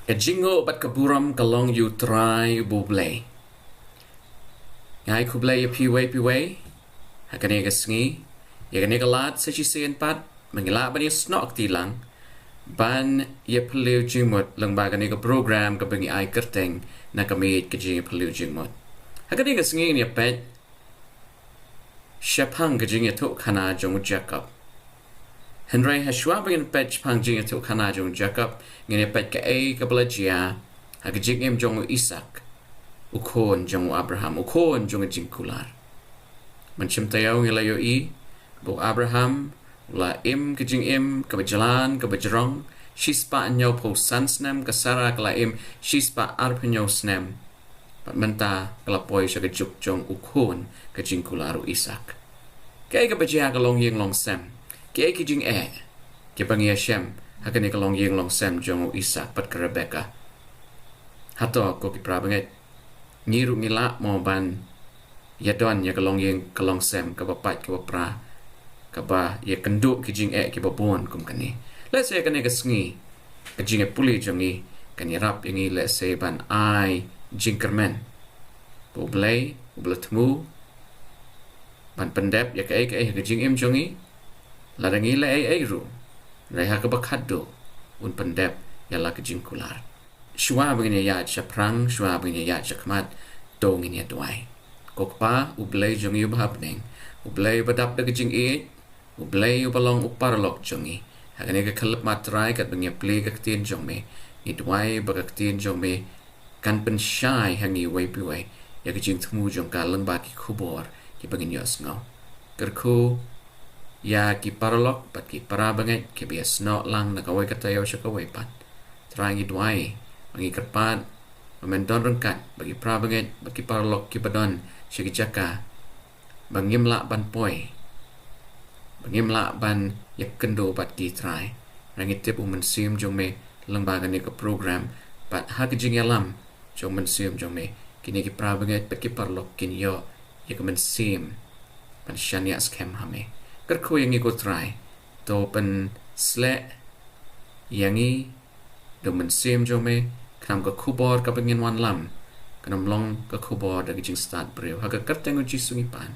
Kajingo bat kaburam kalong yu try bublay. Ngai kublay piwe. Hakane gasngi. Yakane galat sa chisian pat. Mangila ban snok tilang. Ban Jingiaphylliew Jingmut lang bagani ka program ka bangi ay kerteng na Miej ka Jingiaphylliew Jingmut. Hakane gasngi ni pet. Shapang ka Jingiaphylliew kana jong Jakob. Henry haswa bagin pet pang Jingiaphylliew kana jong Jakob. Ngini pet ka ay kabalajia. Hakajing jong Isaac. Ukon jong Abraham. Ukon jong jingkular. Mancim tayaw ngilayo bu Abraham. La kajing kabajalan kabajarong. Shispa anyaw po sansnem kasara kala shispa arpanyaw snem. Patmenta kalapoy siya kajuk jong ukon kajingkular u Isaac. Kaya kabajia kalong ying long sem. Kaya kajing Kipangi Hashem, hakani kalong ying long sem jong Isaac pat ka Rebecca. Hato ko kiprabangit. Ngiru ngila mo ban yadon ya kalong ying kalong sem kabapat kabapra. Kaba ya kenduk kijing kibabon kum kani. Let's say kani kasngi. Kajing puli jongi kani rap yangi let's say ban ai jingkermen. Boblay, ublatmu. Ban pendep ya kajing jongi. Larangi la ru. Reha kabakado un pendep ya la kajing kular. Shwa begini ya chaprang, shwa begini ya chakmat dongin ya duai. Kokpa ublay jongi ubhabning. Ublay badap da kajing ublay ubalong uparlok jongi. Hakane ka kalap matray kat bengi play kaktin jongme. Idwai bagaktin jongme kan pensyai hangi way piway. Ya kajing temu jong kalang baki kubor ki bangin yos ngaw. Kerku ya ki parlok pat ki parabanget ki bias no lang nakaway katayaw siya kaway pat. Try idwai mangi kerpat memendon rengkat bagi prabanget bagi parlok ki badon siya jaka bangimla ban poy. Bangimla ban yak kendo pat ki try. Rangitip umensim jong me lembaga ni ke program pat hakajing yalam jong mensim jong me kini ki prabanget pat ki parlok kin yo yak mensim pan syania scam hame. Kerku yang ikut try to pen sle yangi do mensim jong me kanam ke kubor ka pengin wan lam kanam long ke kubor da jing start breu haga kerteng uji sungipan.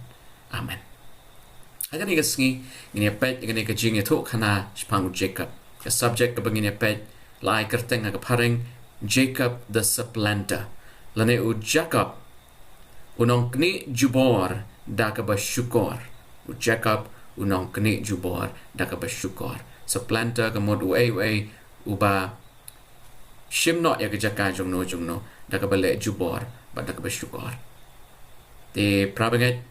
Amen. Haga ni gasngi ngini pet ngini ka jing itu kana spang Jacob. The subject ka bengini pet lai kerteng haga pareng Jacob the supplanter. Lane u Jakob Nongknieh Jubor Da Kaba Shukor. U Jakob Nongknieh Jubor Da Kaba Shukor. Supplanter kamod uba shimno ya kejaka jongno da Kaba le Jubor ba da Kaba Shukor. Di prabanget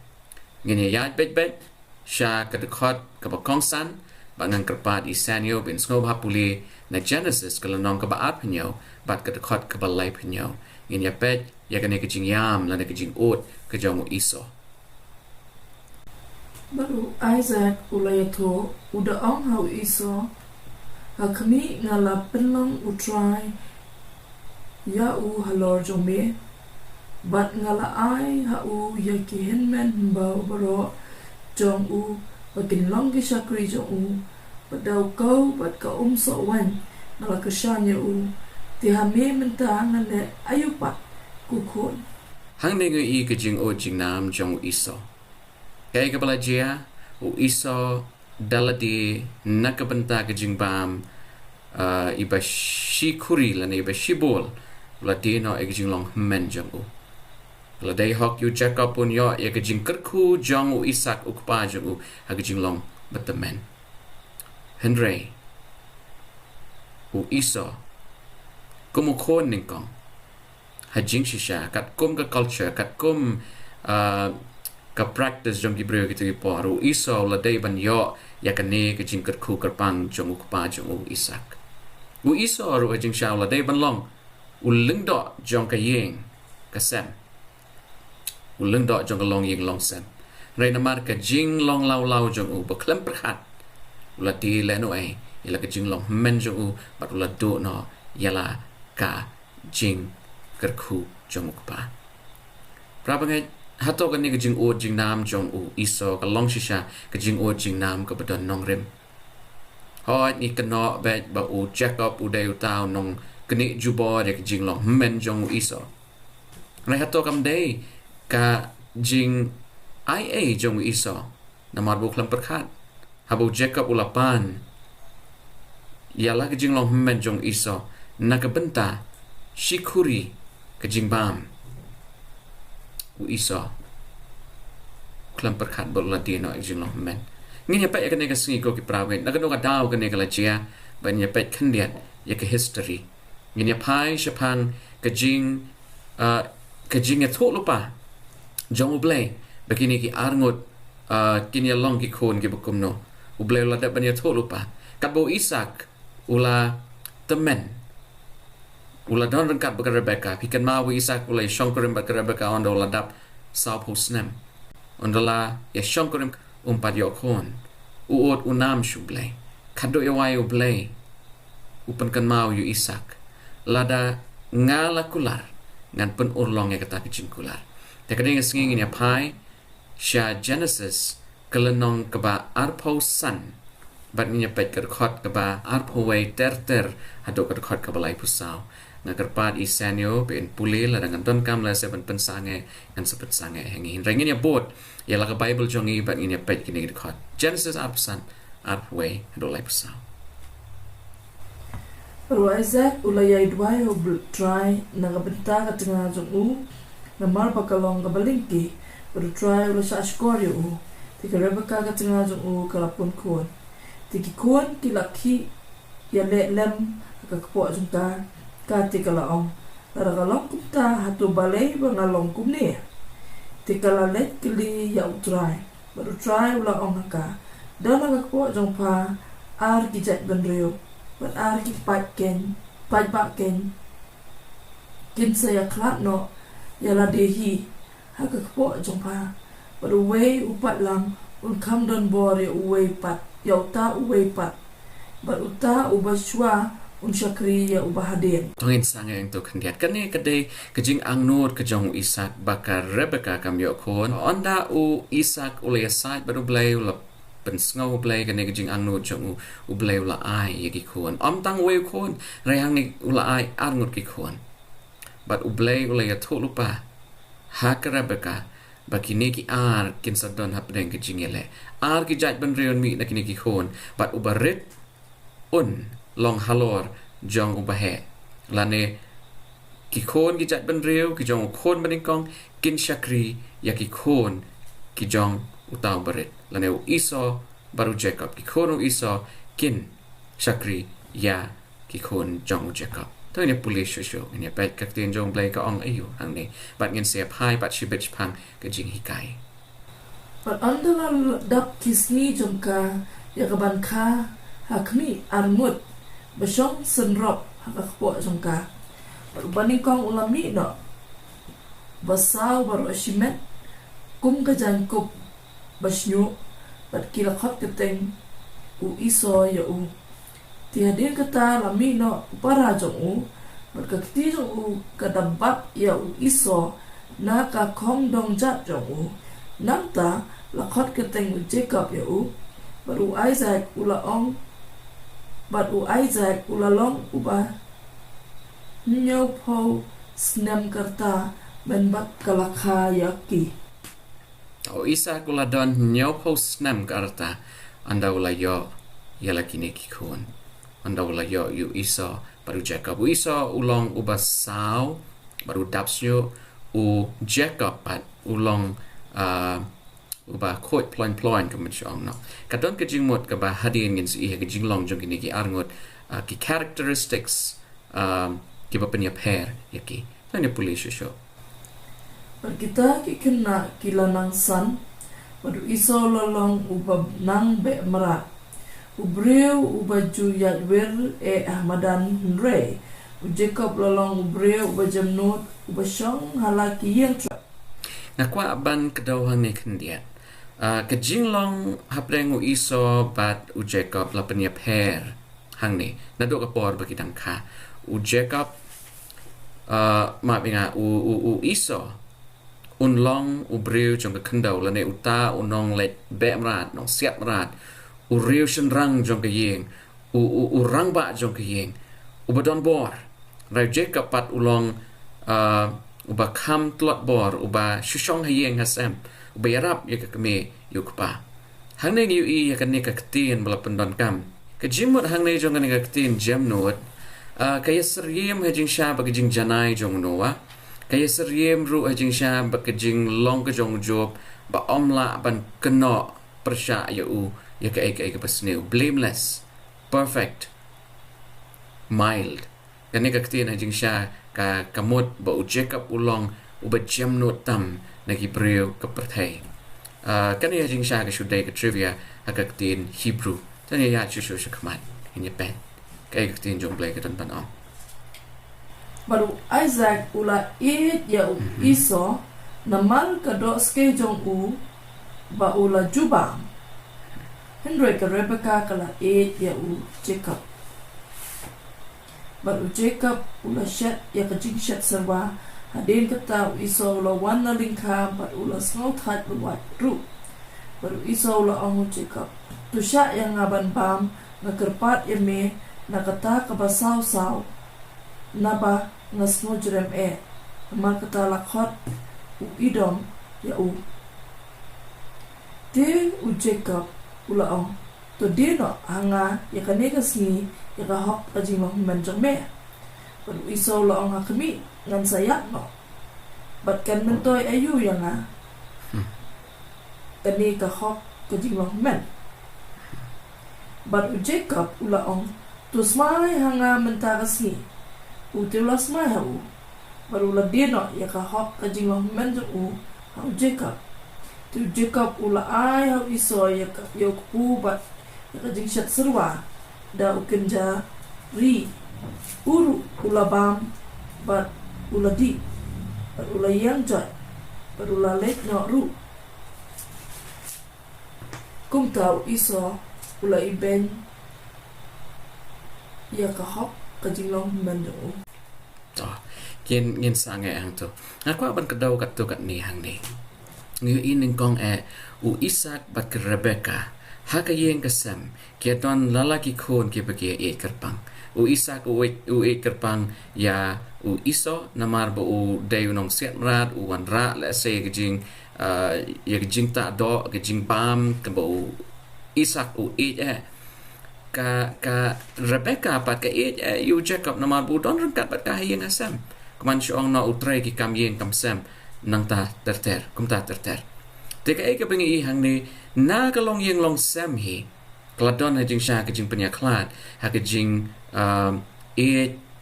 ngini yat bet sya kedekot kaba kongsan bangang kerpat isanyo bin snob hapuli na Jenesis kalanong kaba arpanyo bat kedekot kaba lay panyo ngini yapet ya kani kejing yam lana kejing ut kejamu iso. Baru Isaac ulayato uda ong hau iso hakami ngala penlang utrai ya u halor jombe bat ngala ai hau yaki henmen mbau baro jong u bakin long ki shakri jong u badau kau bat ka so wan ngala kashanya u ti hame menta ngale ayupat kukun Hang nengu i kejing ut jing nam jong iso. Kaya kabalagia u iso daladi nakabenta kejing bam iba shikuri lana iba shibol ladino kejing long men jong u. Ladai hok yu Jakob pun yo ya kejing kerku jong u Isaac ukpa jong u kejing long betemen. Henry u iso kumukon ningkong hajing shisha kat kum ka culture kat kum ka practice jong gibreu gitu giporu iso ladai ban yo yakane kejing kerku kerpang jong ukpa jong u Isaac u iso ru hajing sha ladai ban long u lingdo jong ka yeng kasem u lingdo jong ka long yeng long sem rai namar ka jing long lau jong u baklem perhat ulati leno ila ka jing long men jong u bat ulado no yala ka jing kerku jong ukpa prabangai hato kan ni kejing o jing nam jong u iso ka long shisha kejing o jing nam ka badon nong rim hoi ni keno bet ba u Jakob u deu tau nong Nongknieh Jubor ya jing long men jong iso rehato kam day ka jing ia jong iso na marbu klam perkat habu Jakob ulapan ialah kejing long men jong iso na kebenta shikuri kejing bam u iso klam perkat bola di no kejing long men ngin ya pek kene ka singi ko ki prawen na kano ka daw kene ka lajia ban ya pek kendiat ya ke history ngin ya pai shapang kejing ya thok lupa jong ublay begini ki arngot kini long ki khon ki bukum no ublay la da ban ya thok lupa kabo Isak ula temen ula don rengkat baka Rebecca pikan mawi Isak ula shongkorim baka Rebecca onda ula dap saup husnem onda la ya shongkorim umpat yokhon uot unam shublay kado ya wayo blay upan kan mau yu Isak lada ngala kular ngan pen urlong ya kata kecing kular tekading singing ya pai sha Jenesis kelenong keba arpo san bat niya pet kerkhot keba arpo way ter hadok kerkhot kebalai pusau ngakerpat isanyo ben pulil la dengan ton kam la seben pensange ngan sepet sange hengi ringin ya bot ya la ke Bible jongi bat niya pet kini kerkhot Genesis arpsan arpo way hadok lai pusau Pero Isaac ulayay dway o try nagabenta ka tengah jong namal pakalong kabalingki pero try ula sa Shukor tika Rebecca ka tengah jong kalapun kuon tiki kuon kilaki ya lem kakpo jong ka tika laong lara kalong kumta hatu balay bangalong kumne tika lalet kili ya try pero try ula ong ka dala kakpo jong pa ar kijat benrio but arki patken patbaken kin saya klat no yala dehi haka kpo jongpa but away upat lang kam don bore away pat yauta away pat but uta ubashwa shakri ya ubahaden tongin sange yang to kandiat kane kade kejing angnur kejong Isak bakar Rebecca kam yokhon onda u Isak ule side baru blay ula pensngau blay kane kejing angnur jong u blay ula ai yaki khon tang we khon rehang ni ula ai arngut ki khon but u blay ula ya thok lupa ha ka Rebecca bakini ki ar kin sadon hapdeng kejing ele ar ki jat ban reon mi nakini ki khon but u barit long halor jong ubahe lane ki khon ki jat ban reu ki jong khon baningkong kin shakri ya ki khon ki jong utaw barit lane u iso baru Jakob ki khon u iso kin shakri ya ki khon jong Jakob to ni pulis sho ni pet ka tin jong blay ka ong ayu hang ni bat ngin se phai bat shibich phang ka jing hikai but andala dap kisni jong ka ya kaban kha hakmi armut basong senrop hakakpo jong ka baningkong ulami no basaw baru ashimet kum ka Jakob basnyu bat kilakhat keteng u iso ya u tiadin kata lami no para jong bat kakti jong kadabat ya u iso na ka khong dong jat jong nanta lakhat keteng u Jakob ya u baru Isaac ulaong bat u Isaac ulalong uba nyopo snem karta ben bat kalakha yaki o Isak uladon nyopo snem karta anda ulayo yala kini ki khon anda ulayo yu iso baru Jakob u iso ulong uba saw baru dapsyo u Jakob bat ulong uba khot ploin kemen chong no kadon ke jingmut ka ba hadin ngin si ke jinglong jong kini ki arngot ki characteristics ki ba penya pair yaki tanya pulis sho but kita ki kena kilanang san baru iso lolong uba nang be mara ubreu uba ju yadwer ahmadan re Jakob lolong ubreu uba jamnut uba shong halaki yang nakwa ban kedawang ni kendiat kejinglong hapleng u iso bat u Jakob la penya pair hang ni nadok kapor bagi dangka u Jakob ma binga u iso unlong u breu jong ke kendau la ne uta unong let be mrat nong siat mrat u riu shen rang jong ke yeng u rang ba jong ke yeng u badon bor Rai Jacob pat ulong uba kam tlot bor uba shushong hayeng hasem uba yarap ya kami yukpa. Hang ne yu I ya kan ne ka ktin bala pendon kam. Ka Jingmut hang ne jong ne ka ktin Jimnut kaya seriem hajing sha ba jing janai jong noa. Kaya seriem ru hajing sha ba jing long ka jong job ba omla ban keno persya ya ya ka pasneu blameless, perfect, mild. Kan ne ka ktin hajing sha ka kamut ba Jacob ulong uba Jimnut tam nagi breu ka perthai. Kan ya jing sha ka shudai ka trivia hagaktin Hebrew. Tan ya chu shakmat in ya pen. Kay kaktin jong play ka tan panong. Baru Isaac ula ya Iso namal ka do ske jong ba ula jubang. Henry ka Rebecca kala ya Jacob. Baru Jacob ula shet ya ka jing shet serwa. Hadin kata Iso ula wana lingka bat ula snau that luwat ru. Baru Iso ula angu Jacob. Tusya yang ngaban bam ngakerpat me nakata kabasaw-saw naba ngasno jerem amal kata lakhot idom ya te Jacob ula ong to dino hanga ya kanegas ni ya kahok ajing long menjong me. Baru Iso ula ong hakami ngan sayak no bat kan mentoy ayu yang kani kahok kajing long men. Baru Jacob ula ong tu smai hanga mentaras ni utilas mai hau baru la dino ya kahok kajing long men hau Jacob tu Jacob ula ai hau Iso ya ku bat ya kajing shat serwa da ukenja ri uru ula bam bat ula di bat ula yang jat bat ula lek no ru kum tau Iso ula iben ya kahok kajing long mendo. Kin sange ang to. Aku aban kedaw kat ni hang ni. Ngi ining kong u Isaac bat ke Rebecca. Haka yeng kesem kia don lalaki kon kia bagi kerpang. U Isaac u kerpang ya u Iso namar ba u dayu nong set mrat u wan ra la se gajing ya gajing ta do gajing bam ke ba u Isaac u ka Rebecca pat ka yu Jacob namar bu don rengkat pat ka hayeng asam. Kuman syong na utray ki kam yeng kam sem nang ta terter kum ta terter. Teka ka bengi hang ni na ka long yeng long sem hi. Kladon ha jing sha ka jing penyaklat ha ka jing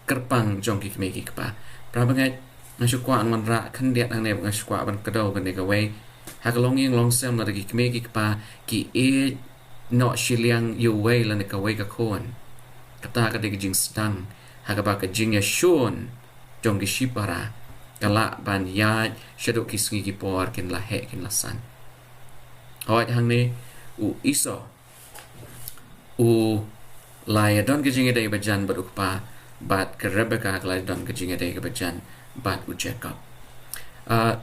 kerpang jong ki kme ki pa. Pra bangai ngasukwa an man ra kan diat ang ne ngasukwa ban kadau kan ka wei ha ka long yeng long sem la ki kme ki pa ki no shiliang yu wei la ka wei ka kon kata ka de jing stang ha ka ba ka jing ya shon jong ki shipara kala ban ya shadow ki sngi ki por kin la he kin la san hoy hang ni u Iso u la ya don ki jing de ba jan ba ukpa bat ka Rebecca ka la don ki jing de ka ba jan bat u Jacob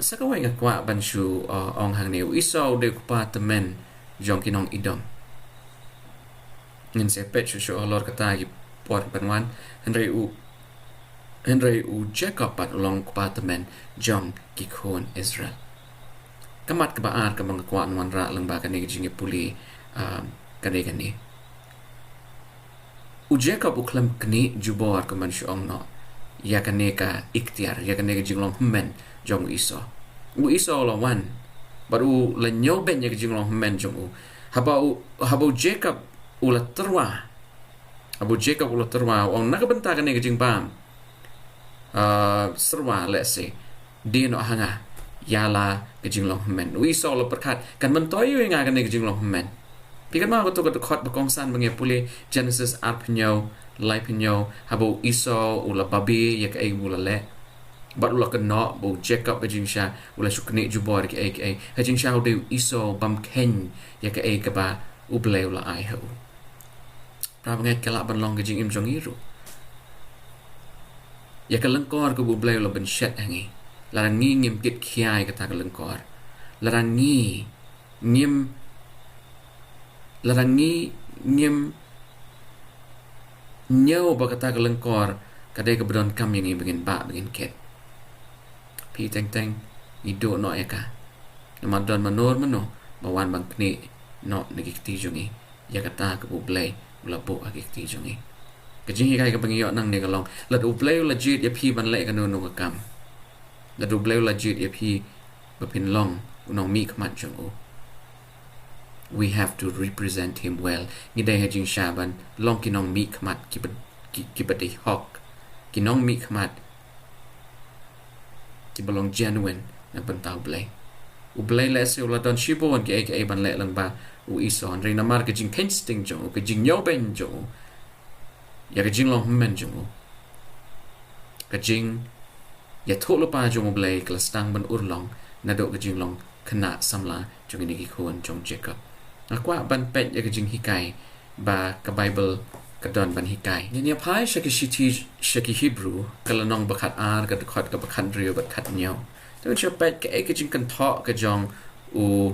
saka wei ngakwa ban shu ong hang ni u Iso de ukpa temen jong ki nong idom ngin se pet shu olor kata gi por banwan Henry u Jacob pat long apartment jong ki khon Israel kamat ka baar ka mga kwan wan ra lang ba ka ni Jingiaphylliew kani u Jacob u klam kni Jubor ka man syong no ya kani ka ikhtiar ya kani ka jinglong men jong Iso u Iso la wan baru la nyoben ya ka jinglong men jong u haba Jacob ula terwa Abu Jacob ula terwa ong nakabenta ka ni kajing pam serwa let's say di no hanga yala kajing long men we saw lo perkat kan mentoy nga ka ni kajing long men pikan ma ko to khot bakong san bange puli Genesis arpnyo lipnyo Abu Iso ula babi ya ka ay ula le but ula kano bu Jacob kajing sha ula Nongknieh Jubor ka ay kajing sha de Iso bam ken ya ka ay ka ba uble ula ai ho prabangat kala ban long gajing im jong iru ya ka lengkor ko bu blay lo ben shet hangi larang ngi ngim kit khiai ka ta ka lengkor larang ngi ngim nyau ba ka ta ka lengkor kadai ke bedon kam yang begin ba begin ket pi teng ido no eka namadon manor mano bawan bang kni no negikti jongi ya kata ke bublai ulabo agikti jongi kejing kai ke bangyo nang ne galong la ublai legit ya pi ban le kan no kam la ublai legit ya pi bapin long unong mi kmat jongo we have to represent him well ngidai hajing shaban long kinong mi kmat kibati hok kinong mi kmat kibalong genuine na bantau blai ublai le se ula don shibon ke ban le lang ba u ison re namar ke jing pensting jo ke jing nyoben jo ya ke jing long men jo ke jing ya tholo pa jo ublai klastang ban urlong na do ke jing long khana samla jo ni ki khon jong Jakob akwa ban pet ya ke jing hikai ba ka bible ka don ban hikai ni phai shaki shiti shaki hebrew kala nong bakhat ar ka khot ka bakhat rio bat khat nyaw Don't you bet ke jing kan talk ke jong u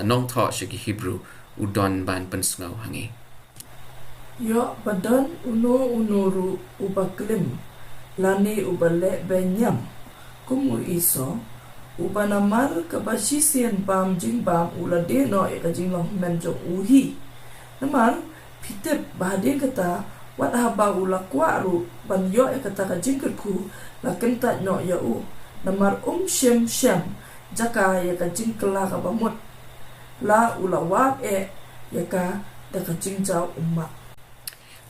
nong talk shaki Hebrew u don ban pensngau hangi. Yo badan uno ru ubaklim lani ubale benyam kumu iso ubanamar kabashisian bam jing bam ulade no eka jing long menjong uhi namar pitep bahadin kata wat haba ulakwa ru ban yo eka taka jing kerku la kentat no ya u namar shem jaka ya ka jing kela ka bamut la ulawak ya ka da ka jing jao umma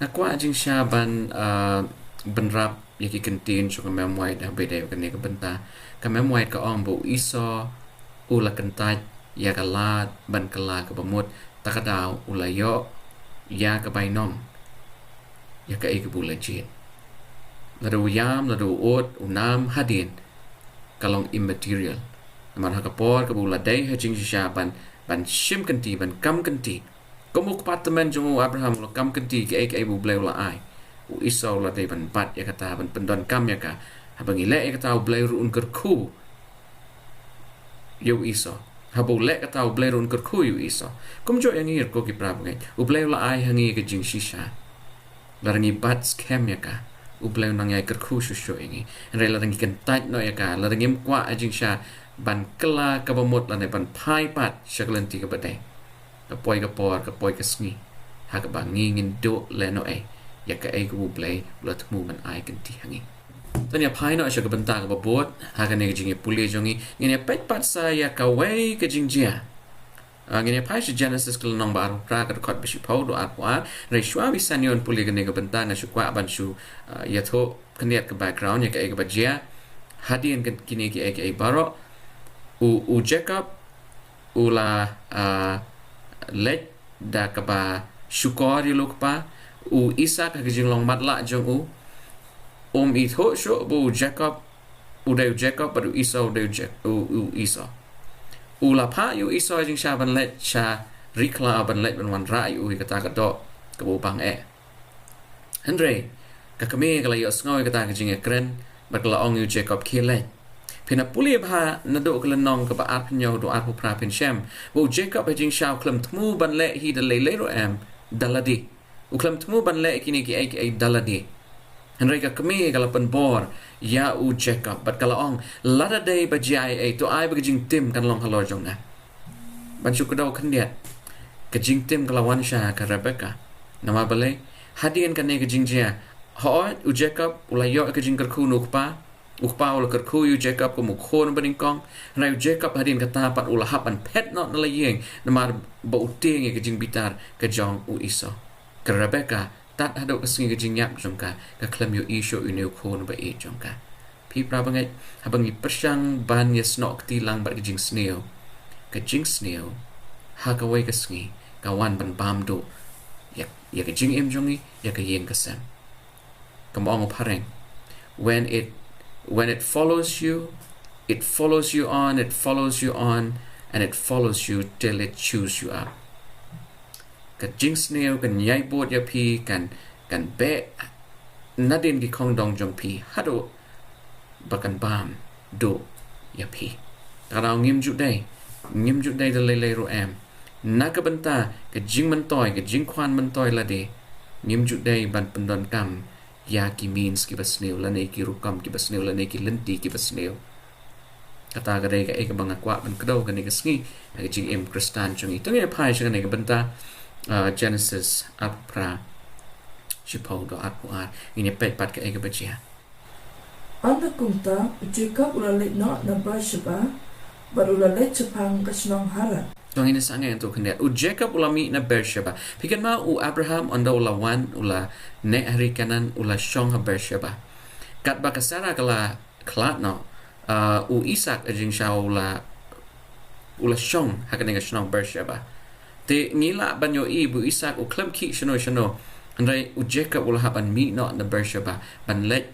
Nakwa jing shaban benrap ya ki kentin so kamem wide da bede ka ne ka benta kamem wide ka ong bo iso ula kentat ya ka la ban kela ka bamut takadaw ula yo ya ka bainom ya ka ke bula jit ladu yam ladu ot unam hadin kalong immaterial man hakapor ka bula day hajing shaban ban shim kanti ban kam kanti komuk apartment jongo Abraham lo kam kanti ke bu bleu la ai u iso la day ban bat ya kata ban pendon kam ya ka habang ile ya kata bleu un kerku yo iso habo le kata bleu un kerku yo iso kom jo yang ir ko ki prab ngai u bleu la ai hangi ke jing shisha larangi bat scam ya ka ubleng nang yai kerku shusho ingi re la rangi kan tait no ya ka la rangi kwa ajing sha ban kela ka bamot la ne ban pai pat shaglan ti ka bade ka poi ka por ka poi ka sngi ha ka bang ngin do le no ya ka ku ublei la tmu ban ai kan ti hangi tanya pai no shag ban ta ka babot ha ka ne jing puli jongi ngin pet pat sa ya ka wei ka jing jia ngene pai shi Jenesis kul nong baru pra ka khot bishi pau do atwa re shwa bi sanyon puli ka ne ka benta na shukwa ban shu ya tho kniat ka background ya ka bajia hadien kan kini ki baro u Jakob ula let da Kaba Shukor yulukpa u Isak ka jing long matla jong u i tho sho bu Jakob u de Jakob but u Esau de u Esau ula pa yu iso jing sha ban let sha rikla ban let ban wan ra yu kata ka do ka bo bang Andre ka kami kala yo sngoy kata ka jing ekren ba kala ong yu Jakob khile pina puli ba na do kala nong ka ba ap nyo do ap pra pin shem bo Jacob jing sha klam thmu ban le hi de le ro am daladi u klam thmu ban le kini ki ai daladi Henry ka kami kala pan bor ya u Jacob but kala ong lada day ba jai to ai ba jing tim kan long halor jong na ban shu kadaw khandiat ka jing tim kala wan sha ka Rebecca nama bale hadien kan ne ka jing jia ho u Jacob ula yo ka jing kerku nukpa ukpa ula kerku u Jacob ko mukhon baning kong na u Jacob hadien ka tapat ula hapan pet not na layeng nama ba uting ka jing bitar ka jong u iso ka Rebecca tat hado kasing ka jing yap jong ka klam yo isyo inu khon ba jong ka pi prabangai habang ipersang ban ya snok ti lang ba jing sneo ka jing sneo ha ka wai ka sngi ka wan ban bam do ya ka jing em jongi ya ka yeng ka sam kam ong pareng when it follows you on and it follows you till it chews you up ka jing sneo kan yai bot ya pi kan be nadin ki khong dong jong pi hado bakan bam do ya pi tarau ngim ju dai de le ro am na ka banta ka jing man toy ka jing khwan man toy la de ngim ju dai ban pendon kam ya ki means ki basneu la nei ki rukam ki basneu la nei ki lenti ki basneu kata ga dei ga e ga banga kwa ban kdo ga nei ga sngi ga jing em kristan chung i tung e pai chung nei ga banta Genesis apra shipau do apua ini pet pat ga e ga bachia anda kumta Jakob ulalit no na Beersheba but ulalit chapang kasnong haran Tong ini sangat untuk kenal. Jacob ulami na Beersheba. Pikan ma Abraham anda ulawan ula ne hari kanan ula shong ha Beersheba. Kat bakasara kala klat no. Isaac ajing sha ula shong ha kaneng shong Beersheba. Te ngila banyo ibu Isaac klem ki shano. Andai Jacob ula haban mi no na Beersheba. Ban let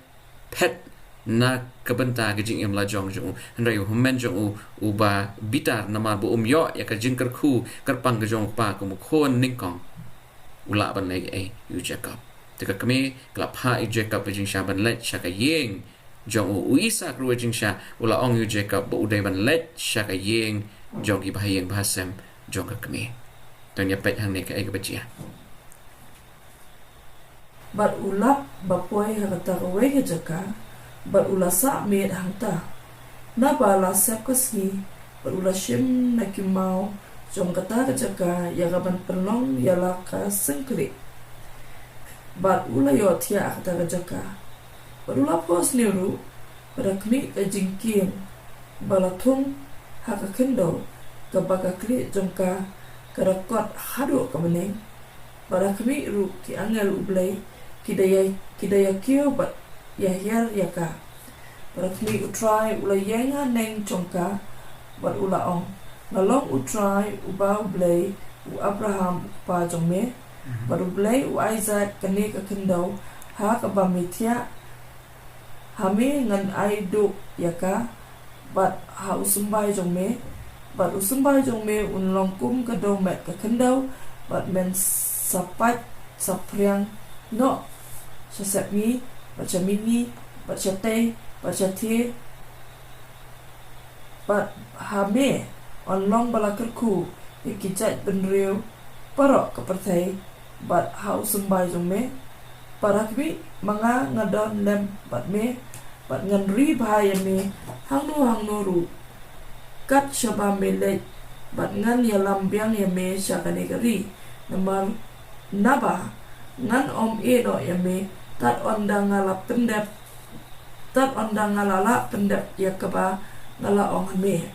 pet na kabenta ke jing em la jong jong andai humen jong ba bitar nama bu yo ya ka jing kerku kerpang ke jong pa ko khon ningkong ula ban le e yu Jacob te ka kami klap ha i Jacob jing sha ban let sha ka yeng jong Isaac ru jing sha ula ong yu Jacob bu dai ban let sha ka yeng jong ki ba yeng ba sem jong ka kami ton ya pet hang ne ka e ka bachia but ulap bapoi ha kata ko we jaka but ulasa med hangta na bala sapkaski but ulashim na kimau jong kata jaka ya gaban perlong ya laka sengkli but ulayo tia kata jaka but ulapos niru pada kmi ka jingkin balatung haka kendo ka baka kli jongka karakot hado ka meneng pada kmi ru ki angel ublay kidaya kio but Yahya yaka para kmi utrai ula yenga neng chongka bat ula ong nalong utrai uba ublay u Abraham pa jongme bat ublay u Isaac kane ka kendau ha ka bamitia hame ngan aido yaka bat ha usumbai jongme bat usumbai jongme unlong kum ka do met ka kendau bat men sapat sapriang no sasapmi baca mini, baca teh, baca teh, bat hame onlong balakerku ikijat benriu parok kepertai bat hau sembai jome parakbi manga ngadon lem bat me bat nganri bahaya me hangnu ru kat shaba melek bat ngan ya lambiang ya me syakane gari namar naba ngan om edo ya me tat ondang ngala pendep ya kaba ngala ong me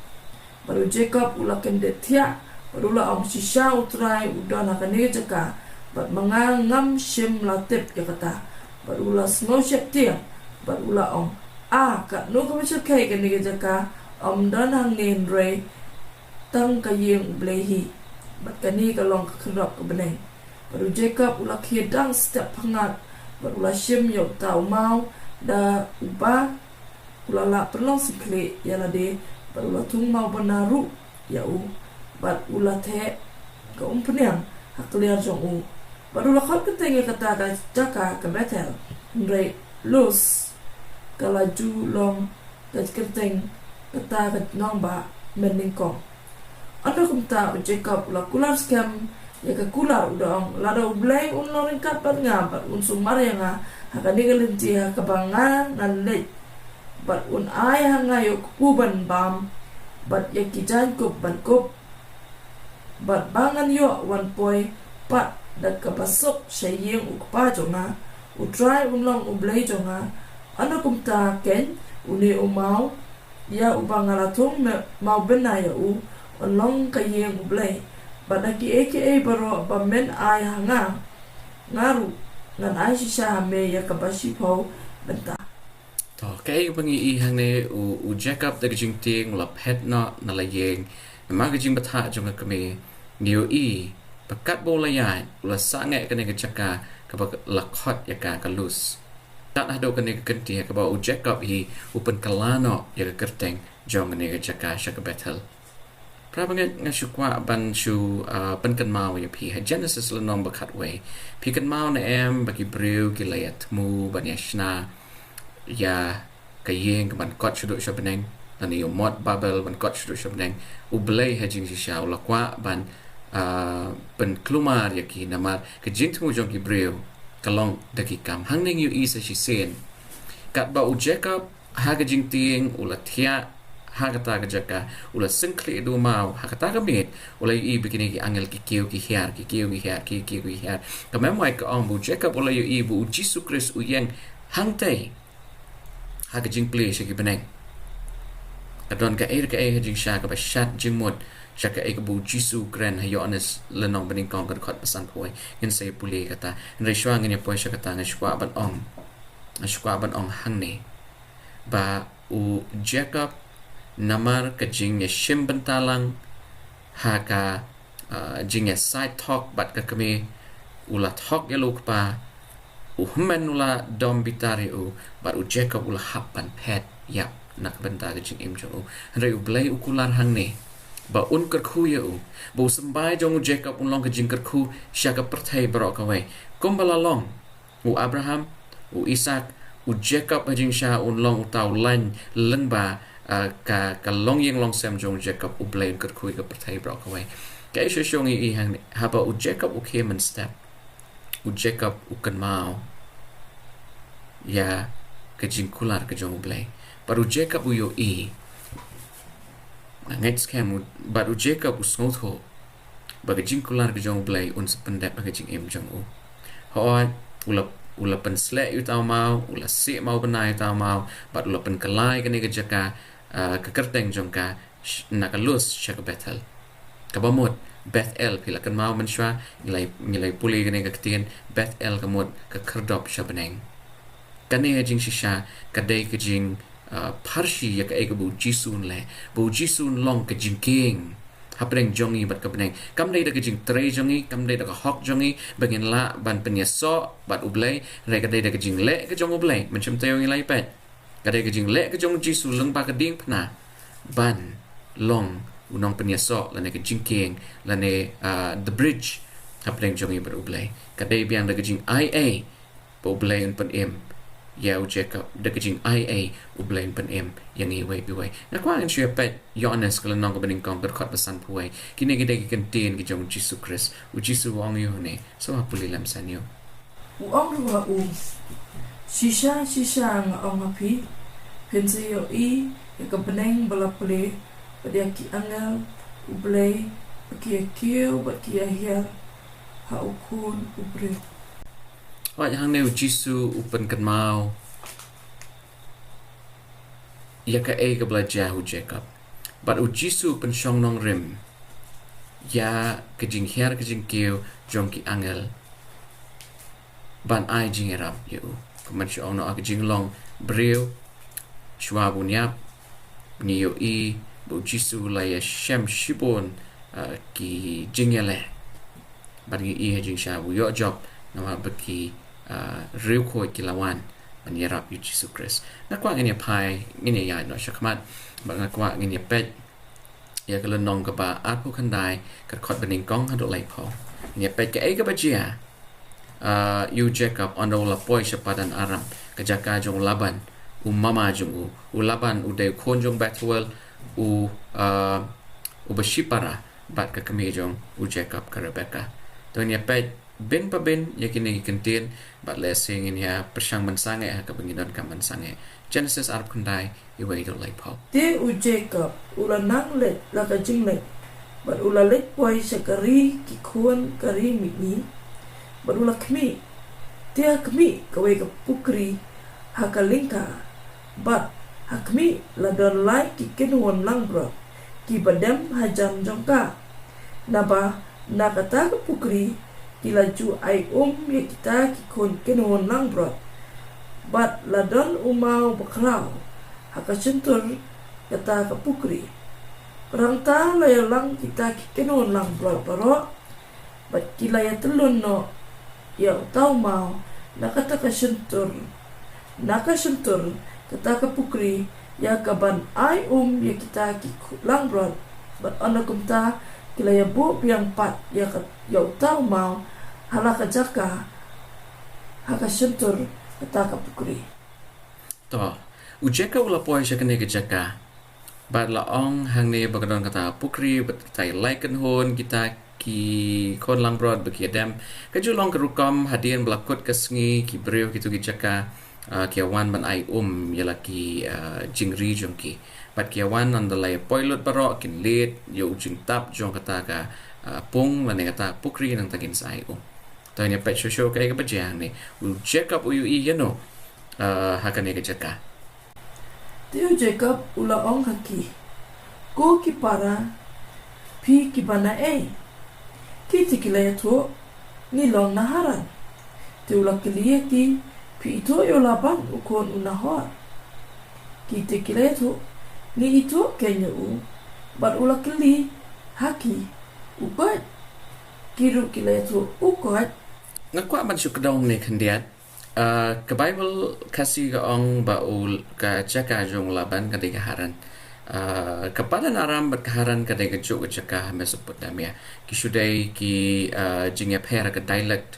baru Jacob ula kende tia baru la ong shisha utrai udana kane jaka bat mangangam shim latip ya kata baru la snow shep tia baru la ong kat no ka macam kai kane jaka om danang nen re tang kayeng blehi bat kani kalong kerap ke beneng baru Jacob ula kiedang setiap hangat barulah shim yok tau mau da uba ulala perlong sikle yala de barulah tung mau benaru ya bat ulah the ka umpeniang hakliar jong barulah kau ketenge kata ka jaka ka betel ndre lus kalaju long ka keteng kata ka nongba meningkong ada kumta Jacob ulah kular scam ya ka kular udang lada ublay unlorin kapat nga bat un sumar yang hakani galinti ha kabanga ngalit bat un ay nga yo kuban bam bat ya kijan kup ban kup bat bangan yo wan poy pat da kapasok sayeng ukpa jonga utrai unlong ublay jonga ano kumta ken uni umau ya ubangalatung mau benaya unlong kayeng ublay badaki aka baro bamen ay hanga ngaru ngan ay shisha me ya kabashi po benta to kay bangi I hang ne u Jacob da jing ting la pet na la yeng ma ga jing batha jong ka me niu I pakat bo la ya la sa nge ka ne ka chaka ka ba la khot ya ka lus tak ada ka ne ka kenti ka ba u Jacob hi upen kalano ya ka kerteng jong ne ka chaka shaka battle Prabangat nga shukwa ban shu penkan mau ya pi Genesis la nom bakat we pi kan mau na bagi brew gilayat mu ban yashna ya kayeng ban kot shudu shabneng dan yo mod babel ban kot shudu shabneng ublay hajing si shaw lakwa ban pen klumar ya ki namar ke jing tu jong ki brew kalong dakikam hangning yu isa si sen kat ba u Jakob haga jing tieng ula thia hagata ga jaka ula singkli du mau hagata ga mit ula i bikini ki angel ki kiu ki hiar ka memai ka ong bu Jakob ula yu i bu Jesus Christ u yang hang tay haga jing ple shi ki beneng kadon ka jing sha ka ba shat jingmut shaka e bu Jesus grand hayones lenong bening kong ka khot pasan poi in sei puli kata re shwang ni poi shaka ta ngashwa ban ong hang ne ba u Jakob namar ka jing ya shim bentalang haka jing ya side talk bat ka kami ula talk ya luk pa u human ula dom bitari u bat u Jakob ula hapan pet ya nak benta ka jing im jo re u blai u kular hang ne ba un kerku ya u bu sembai jong u Jacob un long ka jing kerku shaka perthai barok away kumbala long u Abraham u Isaac u Jacob jing sha un long u tau lan leng ba ka long yeng long sem jong Jacob u blame kerku ka perthai barok away ka isha shong i hang ha ba u Jacob u came and step u Jacob u kan mau ya ka jing kular ka jong u blai baru Jacob u yo i ngait scam baru Jacob u snotho baga jing kular ka jong blai un sependap baga jing em jong u ho ula pen slek u tau mau ula se mau benai tau mau bat ula pen kalai ka ni ka jaka ka kerteng jong ka nakalus shaka Bethel ka bamot Bethel pila kan mau menshwa ngilai puli ka ni ka ketien Bethel ka mot ka kerdop shabeneng kane jing shisha ka dei ka jing parshi ya ka ega bu jisun le bu jisun long ka jingking hapreng jongi bat ka beneng kam dei da ka jing tre jongi kam dei da ka hok jongi bagin la ban penya so bat ublei re ka dei da ka jing le ka jong ublei macam teo ngi lai pet ka dei ka jing le ka jong jisu leng ba ka ding phna ban long unong penya so la ne ka jingking la ne the bridge hapreng jongi bat ublei ka dei biang da ka jing ia bu ublei un pen em ya u Jacob da ka jing ia u blame pen em yang i wei bi wei na kwa an shia pet yones kala nong ka bening kong ka khot pasan puai kini ge de ki contain ki jong Jesus Christ u Jesus wong yo ne so ha puli lam san yo u ong ru u shisha ng ong api pense yo i ka beneng bala puli dia ki angal u blay ki kiu ba ki ya ha u kun u bre Wah, yang neu Jisu upen kan mau. Ya ka ka belajar hu Jacob. But u Jisu pen shong nong rim. Ya ka jing her ka jing kiu jong ki angel. Ban ai jing erap yu. Kuman shi ono ka jing long breu. Shwa bu nyap. Ni yo i bu Jisu la ya shem shibon ki jing yale. Ban i jing sha bu yo job nama baki riu khoi kilawan ban yarap yu Jesus Christ na kwa ngene pai ngene ya no shakmat ba na kwa ngene pet ya kala nong ka ba at pu khandai ka khot baning kong hadu lai pho ngene pet ka e ka ba jia yu Jacob on la poi shapadan aram ka jaka jong laban mama jong u laban u de khon jong Bethuel u bashipara bat ka kami jong u Jacob ka Rebecca to ngene pet ben pa ben yakini kentin bat lesing in ya persang mansange ka banginon ka mansange Genesis arab kundai iwai do lai pop te u Jacob ula nang let la ka jing let bat ula let poi sakari ki khon kari mi bat ula kmi te kmi ka wei ka pukri hakalingka bat hakmi la don lai ki kenwon lang bro ki badam hajam jongka naba nakata ka pukri kilaju ai ya kita ki kon kenon lang bro bat ladon umau bakrau haka sentur kata ka pukri perang ta la lang kita ki kenon lang bro pero bat kilaya telun no ya tau mau nakata ka sentur kata ka pukri ya kaban ai ya kita ki lang bro bat anakum ta kilaya bu yang pat ya tau mau halaka jaka haka sentur kata ka pukri to u Jacob la poi shakane ka jaka Bat laong hang ni bagadon kata pukri bat tai laikan hon kita ki kon lang broad bagi adam kajulong kerukam hadian belakut kesengi ki breu gitu ki jaka ki awan ban ai yala ki jingri jong ki bat ki awan andalai poilot barok kin let yo jing tap jong kata ka pung lan kata pukri nang tagin sai to nya pet show kai ka bajang ni u Jakob u I yano hakan ni ka jaka Teo Jakob ula ong haki. Ko ki para pi ki bana Ki tikilaya to ni long naharan. Te ula kilia ki pi ito yo laban ukon unahor. Ki tikilaya to ni ito kenya bat ula kili haki ubat. Kiru kilaya to ukot. Ngakwa man syukdong ni kandiat ke Bible kasih ke ong baul ke jaka jong laban ke haran kepada naram berkaharan ke juk ke jaka Mesopotamia ki sudai ki Jingiaphylliew ke dialect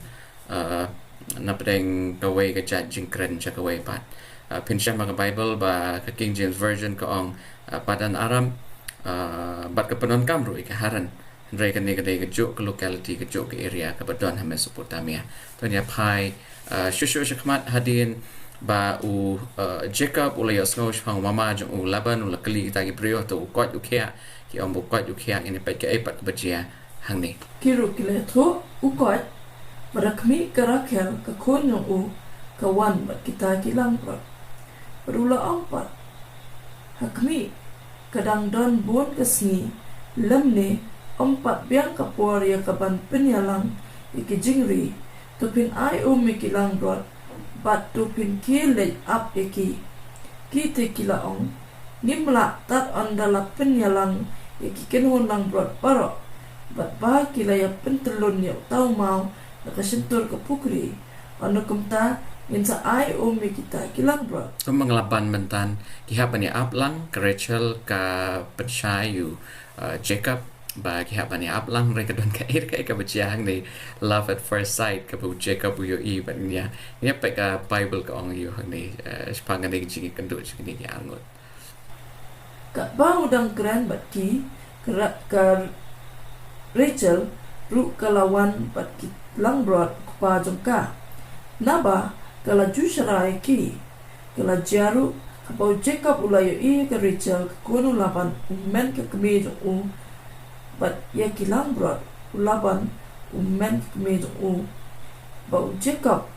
napdeng ke way ke jat jingkren jaka way pat pinsyam ke Bible ba ke King James version ke ong padan aram bat ke penon kamru ke haran Ray kan ni ke juk ke locality ke juk ke area ke badon Mesopotamia tu nya pai shushu shakmat hadin ba Jacob ulay asngosh pang mama jong laban ulakli tagi brio to ukot ukia ki om ukot ukia ini pat ke epat bajia hang ni Kiru kile to ukot barakmi karakel ke konyong kawan bat kita kilang pat berula ampat hakmi kadang don bon kesni lemne empat biang kapor ya kaban penyalang iki jingri tupin ai mikilang brot bat tupin kile up iki kite kilaong nimla tat andala penyalang iki kenhon lang brot parok bat ba kilaya pentelun ya tau mau nakasentur ke pukri anu kumta insa ai kita kilang brot tu mengelaban mentan kihapan ya aplang ke Rachel ka Pershayu Jacob bagi hak bani aplang mereka don ka ka bajang ni love at first sight ka bu Jacob bu yo ban nya nya pe ka Bible ka ong yo ni spangan ni jingi kendu jingi ni angot ka ba udang keren bat ki ka Rachel ru kalawan bat ki lang brot pa jongka naba kala jusharai ki kala jaru ka ba Jacob ulayo ka Rachel kono laban men ka kmejo but ya kilang brot ulaban men kmejo ba Jacob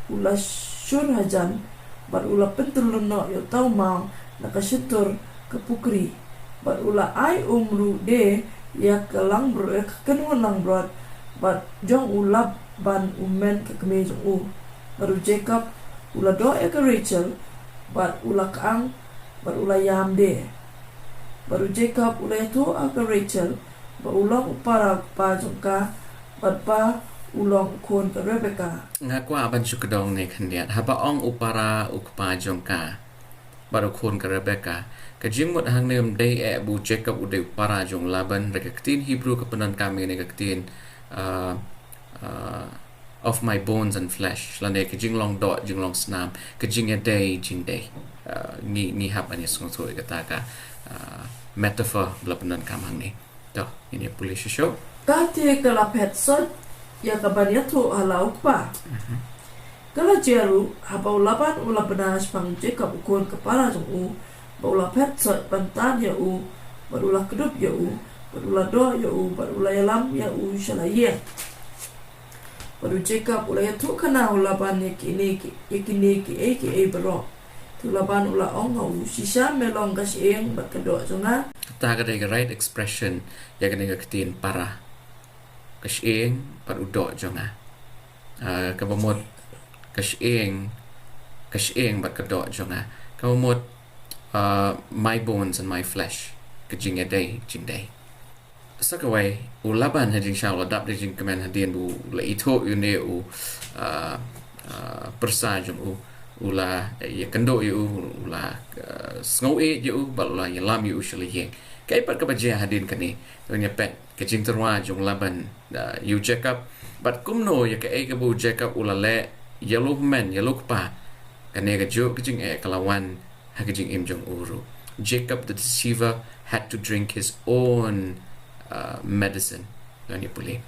ula syur hajan but ula pentulun no yo tau mau nakashitur ke pukri but ula ai umru de ya kelang brot kenwan lang brot but jong ulab ban men ke kmejo baru Jacob ula do ke Rachel but ula kaang but ula yam de baru Jacob ulai tu ke Rachel ba ulang para pa jongka bat pa ulang kon ke Rebecca ngakwa aban syukdong ni kandiat haba ong upara ukpa jongka baru kon ke Rebecca ke Jingmut hang nem dei bu Jacob udai para jong laban rektin Hebrew ke penan kami ni ketin of my bones and flesh lane ke jinglong dot jinglong snam ke jingya day jing day ni hab ani song so kata ka metaphor belapenan kamang ni to ini boleh show kate kala petsot ya kabanya tu halau pa kala jeru habau laban ula benas pang Jacob ukon kepala jong baula petsot pantan ya barulah kedup ya barulah do ya barulah yalam ya shalaye baru Jacob ula tu kana laban ya kini ki bro laban ula ong sisa melong kasing bat kedok jonga ta ka dei right expression ya ka ketin para kasing par udok jonga ka bomot kasing bat kedok jonga ka bomot my bones and my flesh ka jing day jing day sakawai ulaban ha jing shaw dap de jing kemen hadien bu la ito yune persa jong ula ya kendo ula snow bala ya lam shali ye kai pat ka baje hadin kani to nya pet ke jing terwa jong laban you Jacob but kumno ya ka ka bu Jacob ula le yellow men yellow pa kane ka jo ke jing kalawan ha ke jing im jong uru Jacob the deceiver had to drink his own medicine. Gani puli.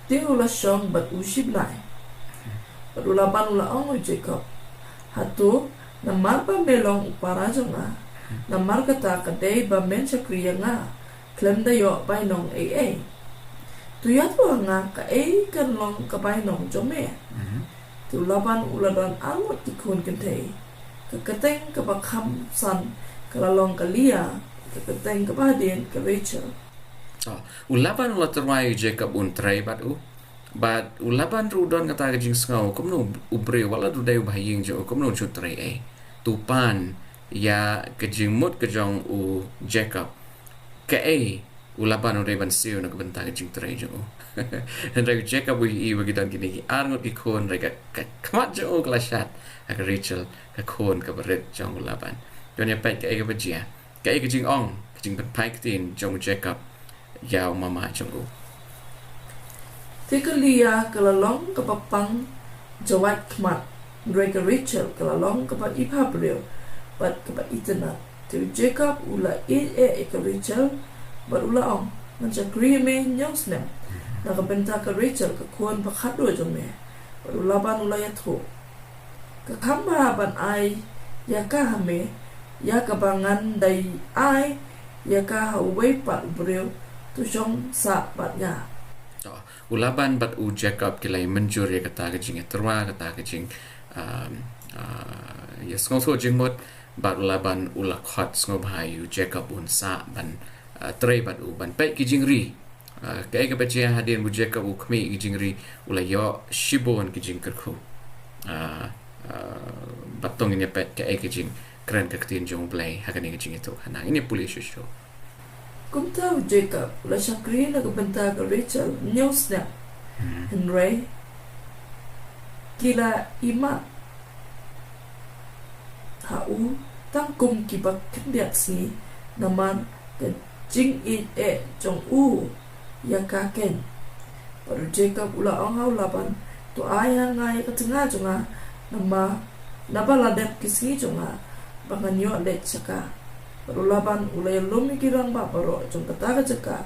Dia ula syong bat usib lai. Bat ula ban ula ong Jacob. Hatu namar ba melong upara jonga. Namar kata kadai ba men sakriya nga. Klem da yo bai nong ai. Tu ya tu nga ka ai kan long ka bai nong jome. Tu laban ula dan alot ki kun kan thei. Ka kateng ka ba kham san ka long ka lia. Ka kateng ka ba den ka Rachel. Ulaban ula terwai Jacob untrai but ulaban rudon kata ke jing skau komno ubre wala du dai bahing jo komno chutrai tupan ya ke jingmut ke jong u Jacob ke ulaban ure ban siu na benta ke jing trai jo hendra Jacob i begitan gini arngot ki kon rega kmat jo glashat ak Rachel ke kon ke beret jong ulaban jonya pai ke bajia ke jing ong ke jing pai tin jong Jacob yao mama jong Tika Lia kalalong kapapang jawat kmat Rega Rachel kalalong kapat ipabril bat kapat itana tu Jacob ula ka Rachel bat ula ong manca krieme nyosnem nakabenta ka Rachel ka kuan pakat dua jome bat ula ban ula yatho ka kamba ban ai ya ka hame ya kabangan dai ai ya ka hawai pat bril tu syong sa bat nga ulaban bat u Jacob kilai menjur ya kata ke jing terwa kata ke jing ya skong jingmut bat ulaban ula khot skong bhayu Jacob un sa ban tre bat u ban pe ki jingri ke bajia hadin bu Jacob u khmi ki jingri ula yo shibon ki jing kerkhu batong ini pet ke jing keren ke tin jong play hakani ke jing itu hanang ini puli shusho Kum tahu Jacob ula syakri na kabenta ka Rachel nyos na Henry kila ima hau tangkum kibak kendiak si naman ke jing jong u ya kaken baru Jacob ula ong hau laban tu ayah ngai ka tengah jonga nama nabaladep kisi jonga bangan yo let saka baru laban ulai lumi kirang ba baru jong kata jaka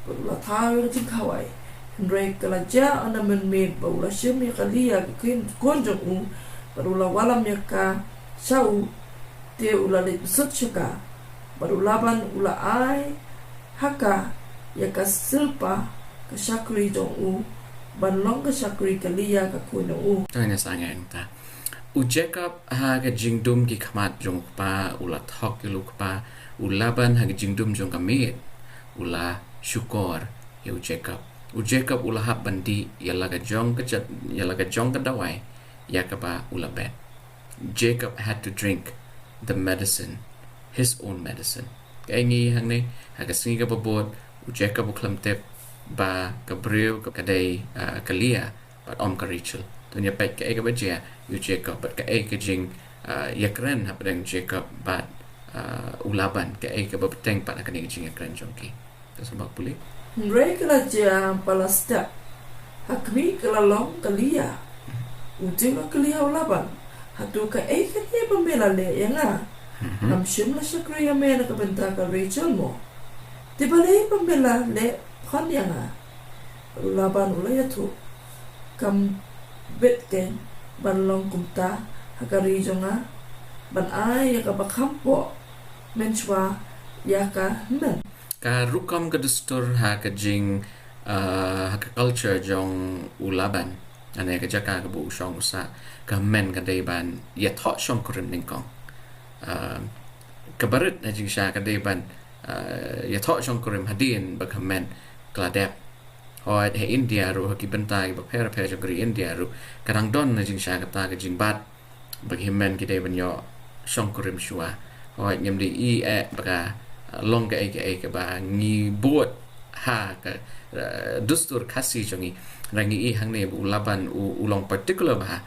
baru la tahu jing kawai Henry kelaja ana menme baru la syemi kalia kin konjong u baru la walam yaka sau te ula le sut syaka baru laban ula ai haka yaka silpa ka syakri jong u ban long ka syakri kalia ka kuno u tanya sangen ta u Jacob ha ga jingdum ki khamat jong pa ula thok ki luk pa ulaban ha ga jingdum jong ka Miej ula Shukor ya u Jacob ula hab bandi yala ga jong ka dawai ya ka ba ula bet Jacob had to drink the medicine his own medicine ka ngi hang ne ha ga singa babot u Jacob u klamtep ba ka breu ka dai kalia but om ka Rachel tunya pet ka bajia u Jacob but ka jing yakren hapdeng Jacob but ulaban ka babteng pat akan jing yakren jongki to sebab puli Henry kelaja palasta hakmi kelalong kalia ujung kalia ulaban hatu ka kalia pembela le yang nam shim la syakri ya me na kabenta ka Rachel mo tiba le pembela le khan yang ulaban ulaya tu kam betken ban long kumta hakari jonga ban ai ya ka bakhampo menchwa ya ka men ka rukam ka dustur ha ka jing ha ka culture jong ulaban ane ka jaka ka bu shong sa ka men ka dei ban ya tho shong kurin ningkong ka barit na jing sha ka dei ban ya tho shong kurim hadin ba ka men kladep Hoy he India ru ki bentai ba pera jagri India ru kadang don na jing sha kata ka jing bat bagi men ki dei ban yo shong kurim shua hoy nyam di baka long ka ba ngi bot ha ka dustur khasi jongi rangi hang ne bu laban ulong particular ba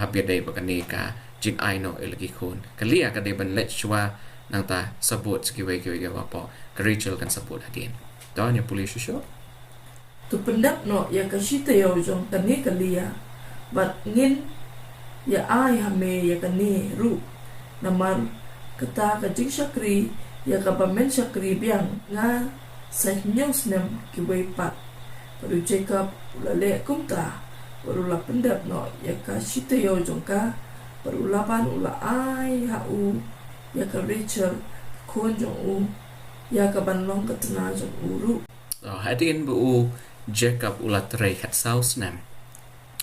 habia dei baka ne ka jing aino elgi khon kalia ka dei ban let shua nang ta support ki we ba po ka Rachel kan support hadin don ya police show tu pendak no ya kasita yo jong kani kalia bat ngin ya ai hame ya kani ru namar kata ka jing syakri ya ka bamen syakri biang nga sa nyos nem ki wei pat baru Jakob ulale kumta baru la pendap no ya ka shite yo jongka baru laban ula ai hau ya ka Rachel kon jong u ya ka ban long ka tena jong uru hadin bu Jacob ula tray hat saus nem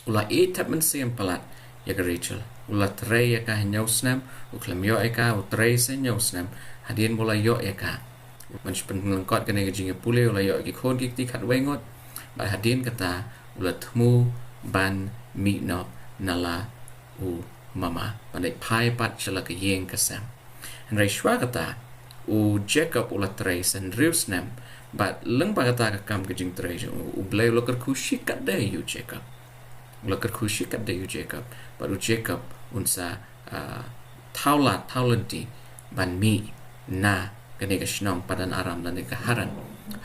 ula tap men siam palat ya ka Rachel ula tray ya ka nyos nem uklam yo eka utray se nyos nem hadin bola yo eka man spen lengkot kene Jingiaphylliew ula yo ki kon ki ti khat wengot ba hadin kata ula thmu ban mi no nala u mama pandai pai pat chala ka yeng kasam Henry shwa kata u Jacob ula tray sen rius nem but leng ba kata ka kam ka jing tray u blay lokar khushi kat de you Jacob lokar khushi kat de you Jacob but u Jacob unsa taulanti ban mi na kene ka shnong padan aram dan ka haran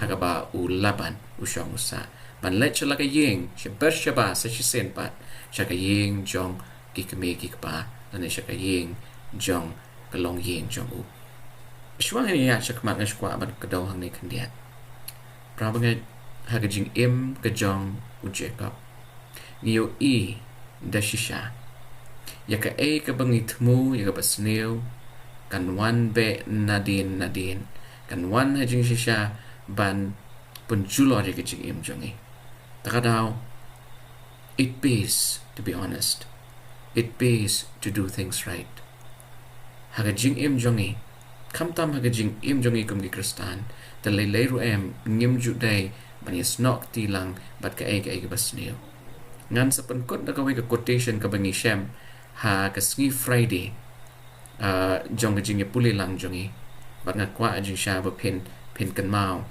hagaba u laban u shong usa ban let chala ka yeng she ber shaba sa she sen pat shaka yeng jong ki kme ki pa dan shaka yeng jong ka long yeng jong u shwa ni ya shak mat ngashwa ban ka daw hang ni kandiat prabangat haga jing im ka jong u Jacob niyo da shisha yaka ka bangi thmu yaka basneo kan wan be nadin kan wan hajing shisha ban punjulo yaka jing im jongi takadaw it pays to be honest it pays to do things right haga jing im jongi kamtam haga jing im jongi kum ki kristan the lay ru em ngim ju day ban is nok tilang bat ka basneo ngan sa penkot na kawai ka quotation ka bangi shem ha ka sngi Friday jong ka Jingiaphylliew lang jongi bat nga kwa jing sha ba pin kan mau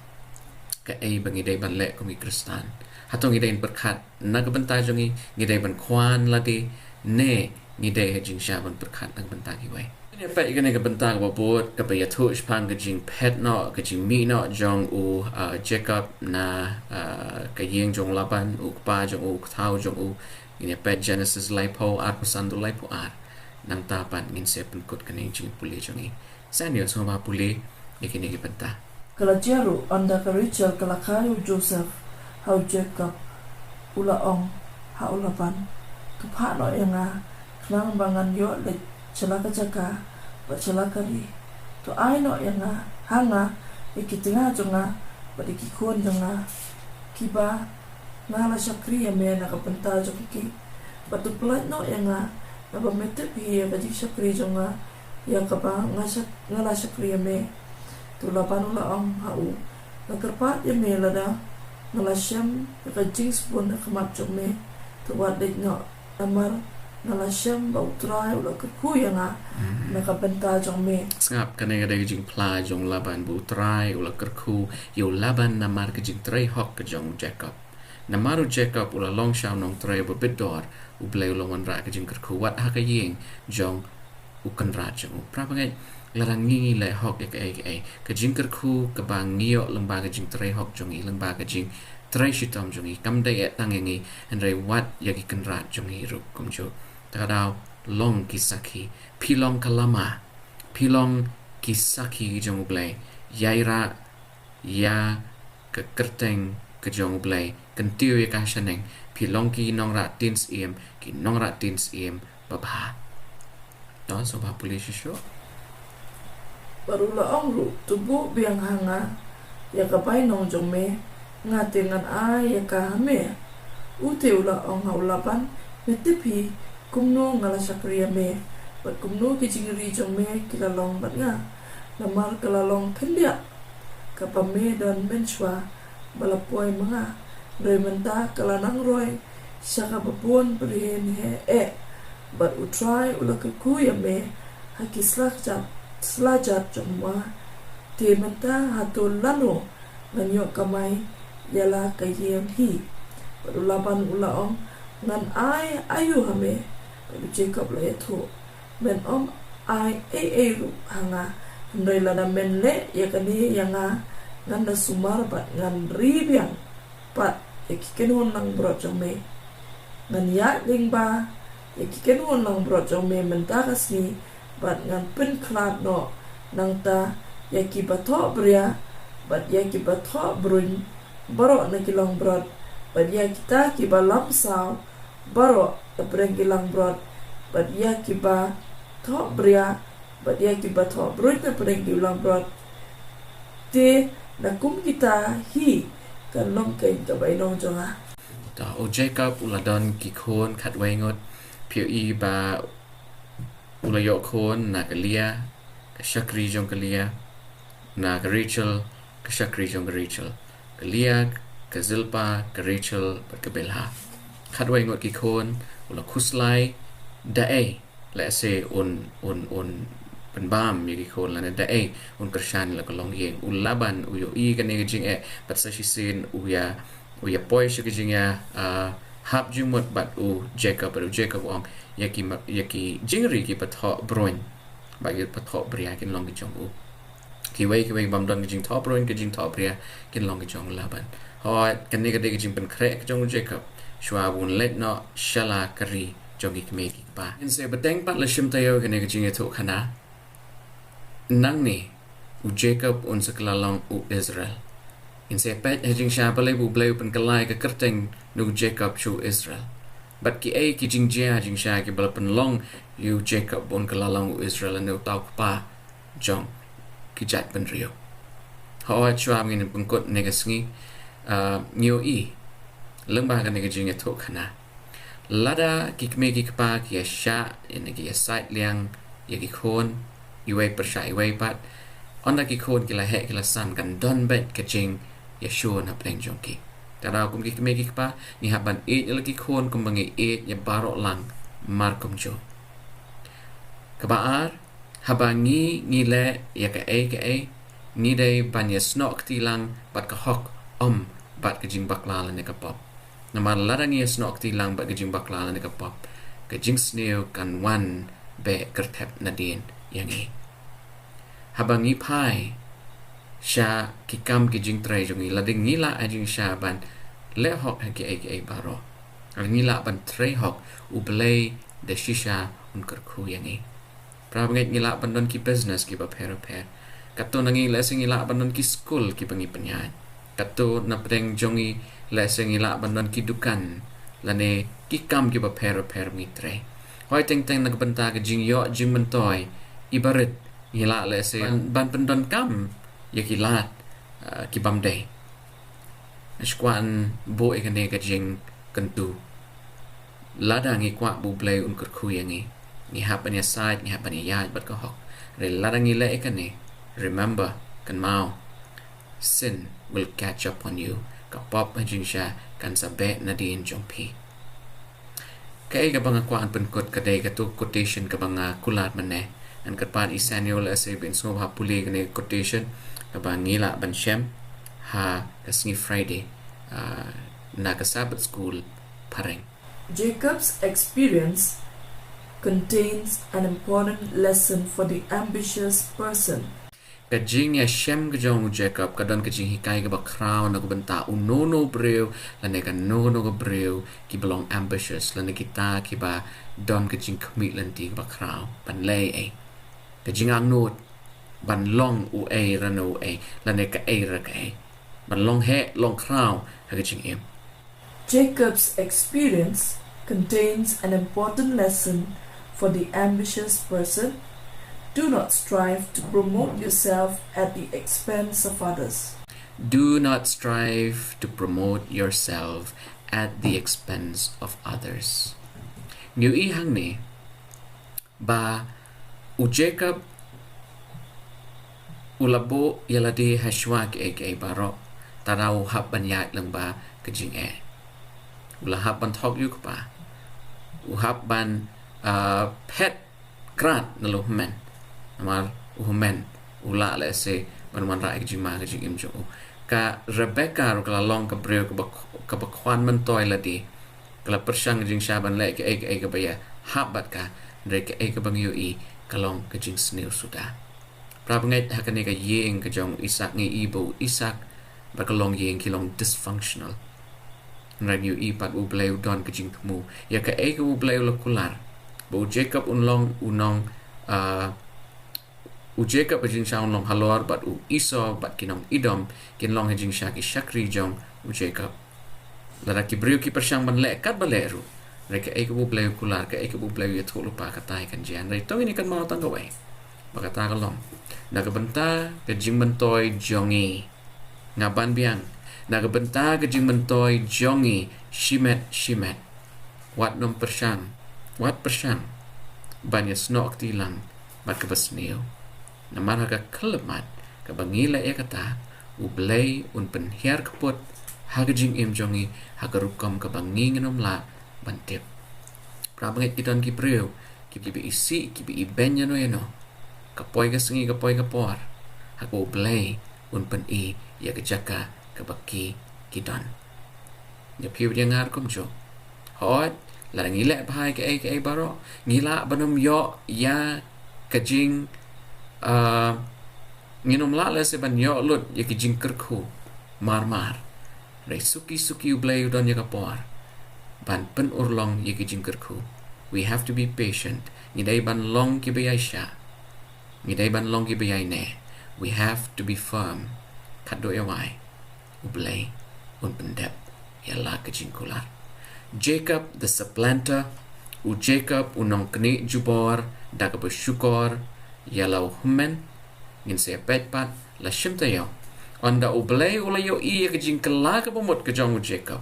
ka bangi day ban le kumi kristan hatong idai berkat na ka banta jongi ngidai ban kwan lagi ne ngidai jing sha ban berkat na banta ki wai ne pa igane ka banta ka bot ka pa yathu shpan ka jing pet no ka jing mi no jong u Jacob na ka yeng jong laban u pa jong u thau jong u ini pa Jenesis laipo at pasando laipo at nang tapan ngin se penkut ka ning Jingiaphylliew jongi sanyo so ma puli ikini ki banta kala jaru anda ka Rachel kala kayu Joseph hau Jacob ula ong haulapan tupha no yanga klang bangan yo le celaka jaka ba celaka ri to ai no yanga hanga ikitinga jonga ba dikikon jonga kiba ngala syakri ya me na kapenta joki ba tu plat no yanga na ba mete pi ba dik syakri jonga ya kaba ngala syakri ya me tu lapan ula ong hau nakarpat ya me lada ngalasem ka jings pun kamat jome tu wadik no amar ngalasem bau trai ula ku yanga nakabenta jome ngap kane ga jing pla jong laban bu trai ula kerku yo laban namar ka jing trai hok ka jong Jacob namaru Jacob ula long shaw nong trai bu bidor u blay ula wan ra ka jing kerku wat ha ka yeng jong u kan ra jong prabangai larang ngi le hok ka jing kerku ka bang ngio lamba ka jing trai hok jongi lamba ka jing trai shitom jongi kam dai tangengi and rai wat yaki kan ra jongi ru kumjo takadaw long kisaki pilong kalama pilong kisaki jong blay yaira ya ka kerteng ka jong blay kan tiu ya ka shaneng pilong ki nong ra tins iem babha to so ba police show baru la ong ru tubu biang hanga ya kapai nong jome ngatengan ai ya ka me ute ula ong haulapan metepi kumno ngala sakria me bat kumno ki jingri jome kila long bat nga namar kala long kendia kapame dan menchwa balapoi mga roi menta kala nang roi saka babon prihen he bat utrai ula ku ya me hakislak jap selajat cuma te menta hatul lano nganyo kamai yala kayem hi laban ulaong ngan ai ayu hame Jacob la yatho men ai ru hanga ndoi la men le yakani yanga ngan da sumar bat ngan ribiang pat yakikenon nang brojome ngan ya lingba yakikenon nang brojome menta kasni but ngan pen klat no nang ta yaki bato bria but yaki bato brun baro na kilang brod but yaki ta ki ba lam sao baro na breng kilang brod but yaki ba to bria but yaki bato brun na breng kilang brod te na kum kita hi kan long kain ka bai nong jonga ta o Jacob uladon ki khon khat wengot piu I ba ulayo khon na kalia ka shakri jong kalia na ka Rachel ka shakri jong Rachel kalia ka Zilpa ka Rachel ba ka Bilha khat wengot ki khon ula khuslai da la se un pen bam mi ki khon la na da un kershan la ka long yeng ulaban uyo I ka ne jing but sa shi sin uya poi shi ka jing ya hap Jingmut bat u Jacob ong yaki jingri ki patho broin ba ki patho bria kin long ki jong u ki wei bam don ki jing tho broin ki jing tho bria kin long ki jong laban ho kan ne ka de ki jing pen kre jong Jacob shwa bun let no shala kari jong ki me ki pa in se bateng pat la shim tayo kan ne ka jing to khana nang ni u Jacob un sakla long u Israel in se pet jing sha pale bu bleu pen kalai ka kerteng nu Jacob chu Israel but ki jing jing sha ki bal pen long you Jacob bon kala long Israel no tau pa jong ki jat pen rio ho chwa ngin pen kot ne ga sngi nyo I leng ba ka ne ga jing to khana lada ki kme ki pa ki sha in ki site liang ye ki khon iwe per sha iwe pat onda ki khon ki la he ki la sam kan don bet ka jing Yeshua na pleng jongki tara kum ki kme ki pa ni haban la ki khon kum bangi ya baro lang mar kum jo kabaar habangi ni le ya ka ni dei ban ya snok ti lang bat ka hok bat ka jing bakla la ne ka pop na mar la ni snok ti lang bat ka jing bakla la ne ka pop ka jing sneo kan wan be kertep na din yangi habangi pai sha ki kam ki jing trai jongi la ding nila ajing sha ban le hok ha ki baro nila ban trai hok u blei de shisha un kerku yangi prabnget nila ban don ki business ki ba per kato nangi lesing nila ban don ki school ki bangi penyan kato na preng jongi lesing nila ban don ki dukan lane ki kam ki ba per mi trai hoi teng nagbanta ka jing yo jing mentoy ibarit nila lesing ban pendon kam yaki lat ki bamday ashkwan bo ikane ka jing kentu ladang i kwa bu blay un kerku yangi ni hapan ya side ni hapan ya bat ka hok re ladang i le ikane remember kan mau sin will catch up on you ka pop jing sha kan sabe na din jompi kay ka banga kwa an penkot ka day ka tu quotation ka banga kulat mane an katpan isanyo la se bin so ha puli kane quotation kabangila ban shem ha kasni Friday na ka Sabbath school pareng Jacob's experience contains an important lesson for the ambitious person. Kajing ya shem kajong Jacob kadon kajing hikai ka bakraw na kubanta unono breu lane ka nono ka breu ki belong ambitious lane kita ki ba don kajing commit lanti ka bakraw ban lay kajing ang not ban long u rano lane ka ra ka ban long he long kraw ha kajing Jacob's experience contains an important lesson for the ambitious person. Do not strive to promote yourself at the expense of others. Do not strive to promote yourself at the expense of others. New ihang ni ba u Jacob ulabo yaladi hashwak baro taraw haban yak lang ba kajing ulahap ban thok yuk pa uhap ban pet krat nalo men amal uhmen ula le se ban ra kajing ma kajing imjo ka Rebecca ro kala long ka breu ka bakwan man toy ladi kala persang jing shaban le ka ba ya habat ka re ka bang yu kalong kajing snil suda prabngai hakane ka yeng ka jong Isaac ngi ibo Isaac ba kalong yeng kilong dysfunctional nran yu pat u bleu don kajing mu ya ka u bleu lo kular bo Jacob unlong unong u Jacob jing shaun long halor but u Esau but kinong idom kin long jing sha ki shakri jong u Jacob lara ki briu ki persang ban le kat baleru reka ek bu bleu kular ka ek bu bleu yet lupa katai kan jian rai tong ini kan mau tang ka wai bakata ka long na ka benta ke jing mentoi jongi ngaban biang na ka benta ke jing mentoi jongi shimet wat nom persang wat persang ban ya snok tilang bat ka basneu na mar ka klemat ka bangila e kata u blei un penhiar kapot hagajing im jongi hagarukam ka banging nom la bantip prabanget kiton ki preu ki bi isi ki bi ibenya no eno kapoy ka sengi kapoy ka por hago blei un pen I ya ka jaka ka baki kiton ya piu dia ngar kom jo hot la ngile bhai ka ai baro ngila banom yo ya kajing nginom la le se ban yo lut ya kijing kerku mar Rai suki ublay udon ya kapor. Ban pen urlong ya kijing kerku. We have to be patient. Ngidai ban long ki bayai sha. Ngidai ban long ki bayai ne. We have to be firm. Kaddo ya wai. Ublay un pendep ya la kijing kular. Jacob the supplanter. U Jacob u Nongknieh Jubor Da Kaba Shukor ya lau humen. Ngin se petpat la shimtayo. Onda ublay ula yo I kajing kala ka bumot ka jong Jacob.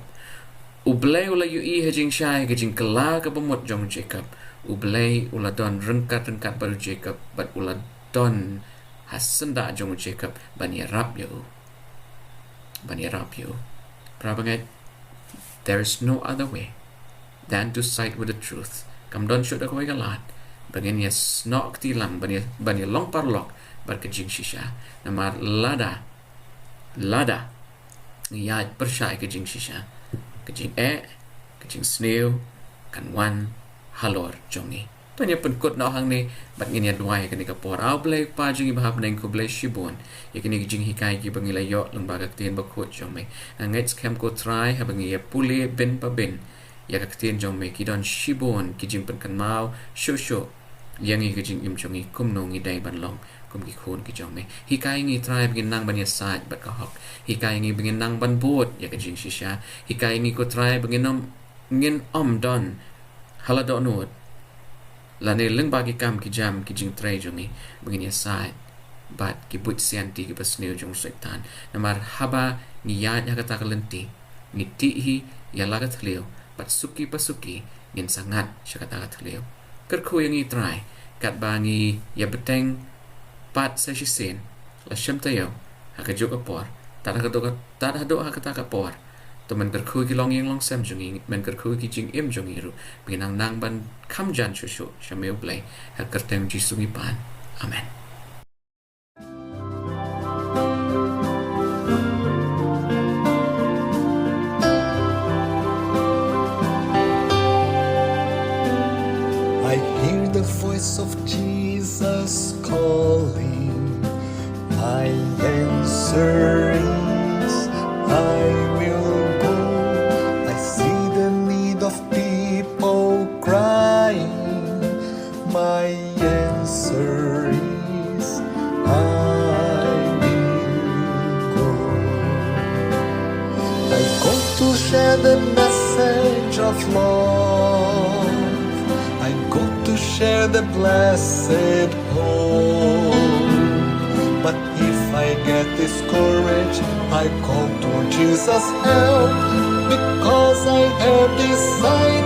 Ublay ula yo I hajing shai kajing kala ka bumot jong Jacob. Ublay ula don rengkat baru Jacob, but ula don hasenda jong Jacob ban yarap yo. Prabangat, there is no other way than to side with the truth. Kam don shoot ako galat. Bagin ya snok tilang ban ya long parlok bar kajing shisha. Namar lada ngiyat persai kajing shisha kajing kajing snail kan wan halor jongi tanya penkut na hang ni bat ngin ya duai kan ka por au blai pa jingi bahap neng ko blai shibon yakini kajing hikai ki bangila yo lembaga tien bakut jongme angets kem ko try ha bangi ya puli ben pa ben ya ka tien jongme ki don shibon kijing pen kan mau sho yangi kajing im jongi kumno ngi dai ban long ki khon ki jong me hikai ngi try begin nang ban ya saj bat ka hok hikai ngi begin nang ban bot ya ka jing shisha hikai ngi ko try begin nom ngin don hala do not la ne leng ba ki kam ki jam ki jing try jongi begin ya saj bat ki but sianti ki pasneu jong setan namar haba ni ya ka ta kalenti ni ti hi ya la ka thleu bat suki pasuki ngin sangat syakata ka thleu kerku yang ngi try kat bangi ya beteng pat sa shisen la shamtayo hakajuk apor tar hado hakata kapor to man kerku ki long yang long sam jungi man kerku ki jing im jungi ru binang nang ban kam jan shushu shameu play hakertem jisungi pan amen. I hear the voice of Jesus calling. My answer is I will go. I see the need of people crying. My answer is I will go. I go to share the message of love. I go to share the blessed hope. But if I get discouraged, I call to Jesus' help, because I have decided